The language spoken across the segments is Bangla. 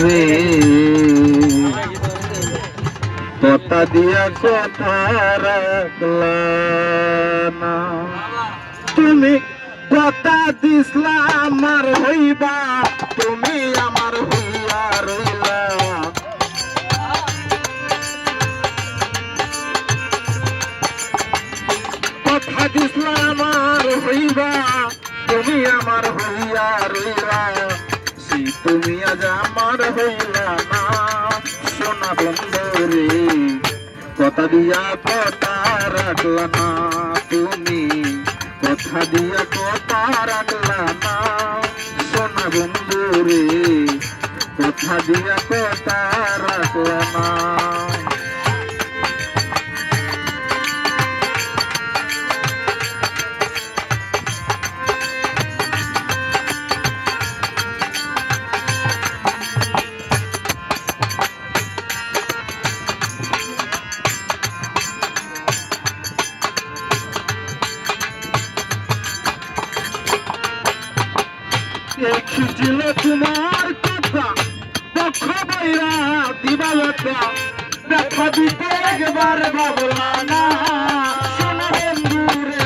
রে কথা দিয়া কথা রাখলা না, তুমি কথা দিসলা আমার হইবা, তুমি আমার হইয়া রইলা। কথা দিসলা আমার হইবা, তুমি আমার হইয়া রইলা। তুমি আজ আমার হইলা না, সোনা বন্ধুরে কথা দিয়া কথা রাখলা না, তুমি কথা দিয়া কথা রাখলা না, সোনা বন্ধুরে কথা দিয়া কথা রাখলা না। ছিল তোমার কথা পক্ষ বইরা দিবালতা, দেখা দিতে একবার ভাবলা না, সোনা বন্ধুরে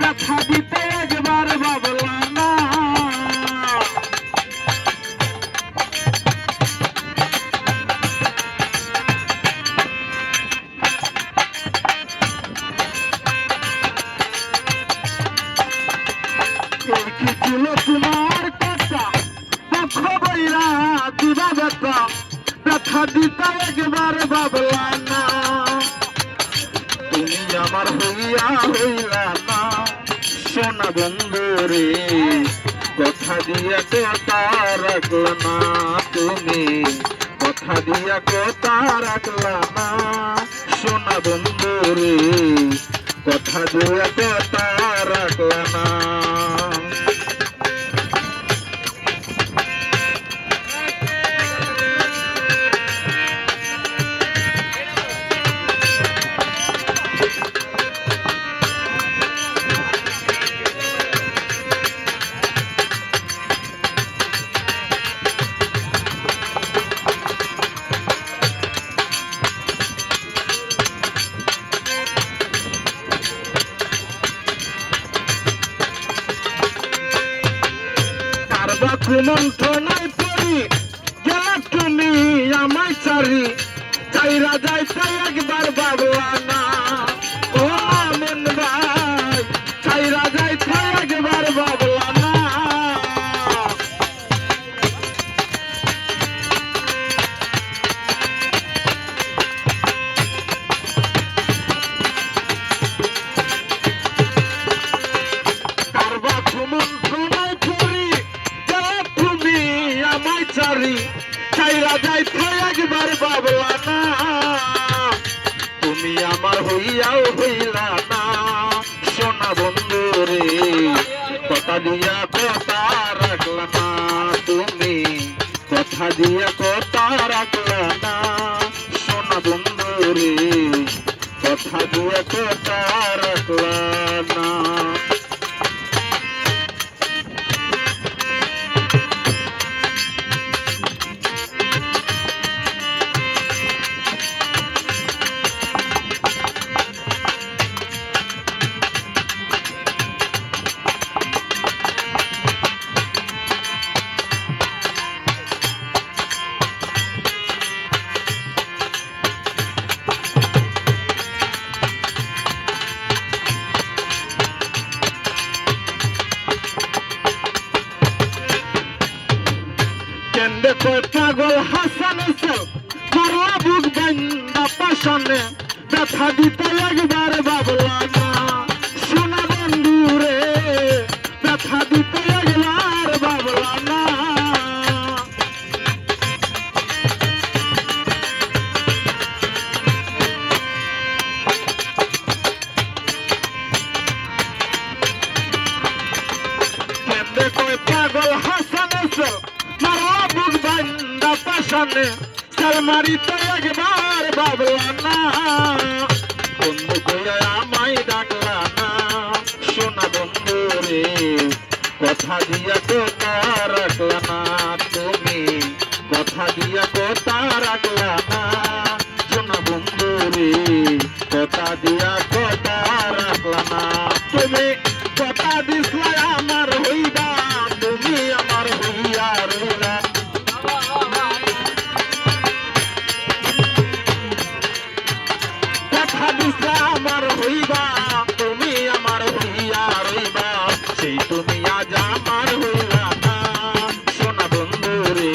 দেখা দিতে একবার ভাবলা না। কি ছিল তোমার কথা পক্ষ বইরা দিবা ব্যথা, ব্যথা দিতে একবার ভাবলা না, তুমি আমার হইয়া হইলা না, সোনা বন্ধুরে কথা দিয়া কথা রাখলা না, তুমি কথা দিয়া কথা রাখলা না, সোনা বন্ধুরে কথা দিয়া কথা রাখলা না। মন্ত্রণায় পড়ি গেলা তুমি আমায় চারি, চাইরা যাইতে একবার ভাবলা না, ও মন ভাই চাইরা যাইতে একবার ভাবলা না। চাইরা যাইতে একবার ভাবলা না, তুমি আমার হইয়াও হইলা না, সোনা বন্ধুরে কথা দিয়া কথা রাখলা না, তুমি কথা দিয়া কথা রাখলা না, সোনা বন্ধুরে কথা দিয়া কথা রাখলা না। পাগল হাসান মারলা বুক বান্দা পাশানে, ব্যথা দিতে একবার ভাবলা না, সোনা বন্ধুরে ব্যথা দিতে একবার ভাবলা না। কেন্দ্রে কয় পাগল হাসান মারলা বুক বান্দা পাশানে, চাল মারিতে একবার ভাবলা না, বন্ধু কইরা আমায় ডাকলা না, সোনা বন্ধুরে কথা দিয়া কথা রাখলা না, তুমি কথা দিয়া কথা রাখলা না সোনা বন্ধু রে কথা দিয়া কথা রাখলা না তুমি কথা দিছলা আমার হইবা তুমি আমার হইয়া রইলা কথা দিছলা আমার হইবা তুমি আমার হইয়া রইবা সেই তুমি আজ আমার হইলা না সোনা বন্ধু রে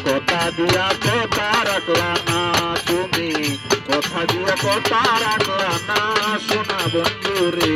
কথা দিয়া কথা রাখলা না তুমি কথা দিয়া কথা রাখলা না সোনা বন্ধু রে